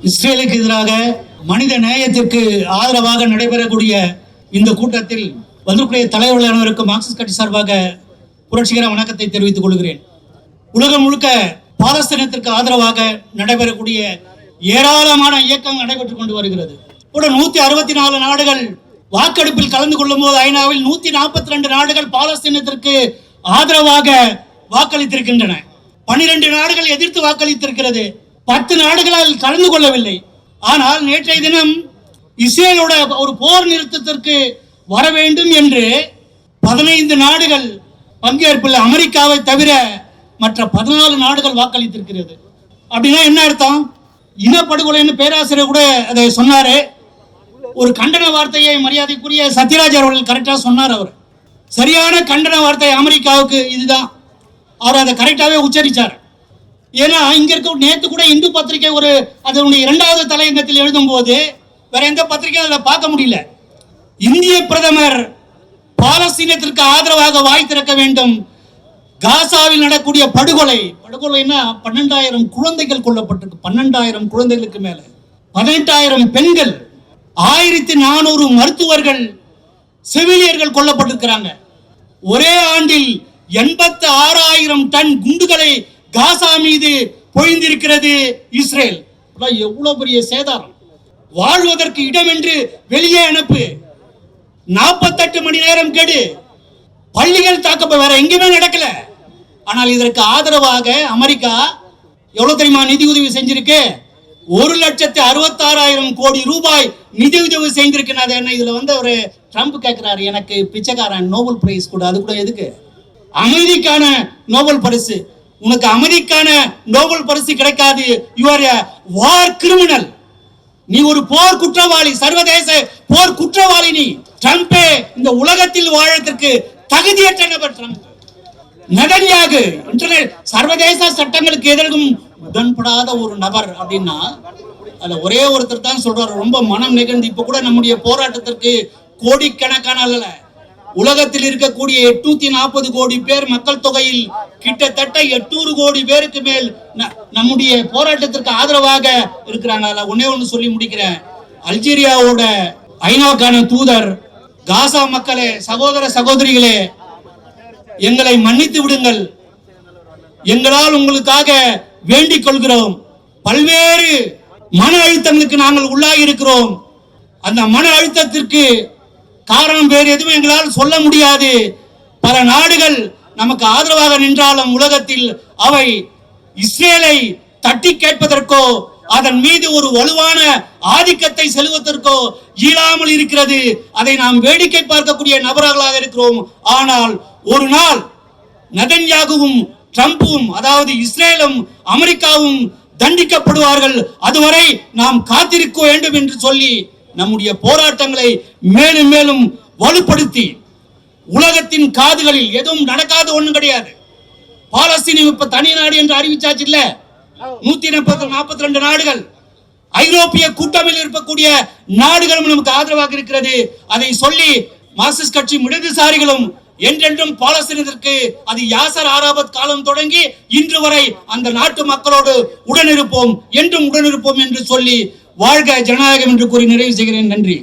இஸ்ரேலுக்கு எதிராக மனித நேயத்திற்கு ஆதரவாக நடைபெறக்கூடிய இந்த கூட்டத்தில் வந்திருக்கிற தலைவர்கள் அனைவருக்கும் மார்க்சிஸ்ட் கட்சி சார்பாக புரட்சிகர வணக்கத்தை தெரிவித்துக் கொள்கிறேன். உலகம் முழுக்க பாலஸ்தீனத்திற்கு ஆதரவாக நடைபெறக்கூடிய ஏராளமான இயக்கம் நடைபெற்றுக் கொண்டு வருகிறது. கூட 164 நாடுகள் வாக்கெடுப்பில் கலந்து கொள்ளும் போது ஐநாவில் 142 நாடுகள் பாலஸ்தீனத்திற்கு ஆதரவாக வாக்களித்திருக்கின்றன. 12 நாடுகள் எதிர்த்து வாக்களித்திருக்கிறது. 10 நாடுகளால் கலந்து கொள்ளவில்லை. ஆனால் நேற்றைய தினம் இஸ்ரேலோட ஒரு போர் நிறுத்தத்திற்கு வர வேண்டும் என்று 15 நாடுகள் பங்கேற்பில் அமெரிக்காவை தவிர மற்ற 14 நாடுகள் வாக்களித்திருக்கிறது. அப்படின்னா என்ன அர்த்தம்? இனப்படுகொலைன்னு பேராசிரியர் கூட அதை சொன்னாரு. ஒரு கண்டன வார்த்தையை மரியாதைக்குரிய சத்யராஜ் அவர்கள் கரெக்டா சொன்னார். அவர் சரியான கண்டன வார்த்தை அமெரிக்காவுக்கு இதுதான். அவர் அதை கரெக்டாவே உச்சரிச்சார். ஏன்னா இங்க இருக்க நேற்று கூட இந்து பத்திரிகை ஒரு அதனுடைய 2வது தலையங்கத்தில் எழுதும் போது வேற எந்த பத்திரிகையும் அதை பார்க்க முடியல. இந்திய பிரதமர் பாலஸ்தீனத்திற்கு ஆதரவாக வாய் திறக்க வேண்டும். காசாவில் நடக்கூடிய படுகொலைன்னா 12,000 குழந்தைகள் கொல்லப்பட்டிருக்கு. 12,000 குழந்தைகளுக்கு மேல 18,000 பெண்கள், 1,400 மருத்துவர்கள், செவிலியர்கள் கொல்லப்பட்டிருக்கிறாங்க. ஒரே ஆண்டில் 86,000 டன் குண்டுகளை காசா மீது பொழிந்திருக்கிறது இஸ்ரேல். எவ்வளவு பெரிய சேதாரம்! வாழ்வதற்கு இடம் என்று வெளியே அனுப்பு, 48 மணி நேரம் கெடு, பள்ளிகள் தாக்க, வேற எங்கேயுமே நடக்கல. ஆனால் இதற்கு ஆதரவாக அமெரிக்கா எவ்வளவு தெரியுமா நிதியுதவி செஞ்சிருக்கு? 1,66,000 கோடி ரூபாய் நிதியுதவி செய்திருக்கு. என்ன இதுல ஒரு ட்ரம்ப் கேட்கிறாரு, எனக்கு பிச்சைக்காரன் நோபல் பிரைஸ் கூட. அது கூட எதுக்கு? அமைதிக்கான நோபல் பரிசு. உனக்கு அமைதிக்கான நோபல் பரிசு கிடைக்காது. You are a war criminal. நீ ஒரு போர் குற்றவாளி, சர்வதேச போர் குற்றவாளி. நீ ட்ரம்பே இந்த உலகத்தில் வாழறதுக்கு தகுதியற்ற நபர். ட்ரம்ப் நெதன்யாகு சர்வதேச சட்டங்களுக்கு எதிரும் உடன்படாத ஒரு நபர் அப்படின்னா அதுல ஒரே ஒருத்தர் தான் சொல்றாரு. ரொம்ப மனம் நெகிழ்ந்து இப்ப கூட நம்முடைய போராட்டத்திற்கு கோடிக்கணக்கான அல்ல, உலகத்தில் இருக்கக்கூடிய 840 கோடி பேர் மக்கள் தொகையில் கிட்டத்தட்ட 800 கோடி பேருக்கு மேல் நம்முடைய போராட்டத்திற்கு ஆதரவாக இருக்கிறாங்க. ஒன்னே ஒன்று சொல்லி முடிக்கிறேன். அல்ஜீரியாவோட ஐநாவுக்கான தூதர், காசா மக்களே, சகோதர சகோதரிகளே, எங்களை மன்னித்து விடுங்கள். எங்களால் உங்களுக்காக வேண்டிக் கொள்கிறோம். பல்வேறு மன அழுத்தங்களுக்கு நாங்கள் உள்ளாகி இருக்கிறோம். அந்த மன அழுத்தத்திற்கு காரணம் வேறு எதுவும் எங்களால் சொல்ல முடியாது. பல நாடுகள் நமக்கு ஆதரவாக நின்றாலும் உலகத்தில் அவை இஸ்ரேலை தட்டி கேட்பதற்கோ அதன் மீது ஒரு வலுவான ஆதிக்கத்தை செலுத்துவதற்கோ இயலாமல் இருக்கிறது. அதை நாம் வேடிக்கை பார்க்கக்கூடிய நபர்களாக இருக்கிறோம். ஆனால் ஒரு நாள் நெதன்யாகுவும் ட்ரம்பும், அதாவது இஸ்ரேலும் அமெரிக்காவும் தண்டிக்கப்படுவார்கள். அதுவரை நாம் காத்திருக்க வேண்டும் என்று சொல்லி நம்முடைய போராட்டங்களை மேலும் மேலும் வலுப்படுத்தி உலகத்தின் காதுகளில் எதுவும் நடக்காத ஒண்ணும் கிடையாது. பாலஸ்தீனம் இப்ப தனி நாடு என்று அறிவிச்சாச்சு இல்ல? 142 நாடுகள், ஐரோப்பிய கூட்டமைப்பில் இருக்கக்கூடிய நாடுகளும் நமக்கு ஆதரவாக இருக்கிறது. அதை சொல்லி மார்க்சிஸ்ட் கட்சி இடதுசாரிகளும் என்றென்றும் பாலஸ்தீனத்திற்கு, அது யாசர் ஆராபத் காலம் தொடங்கி இன்று வரை அந்த நாட்டு மக்களோடு உடனிருப்போம், என்றும் உடனிருப்போம் என்று சொல்லி வாழ்க ஜனநாயகம் என்று கூறி நிறைவு செய்கிறேன். நன்றி.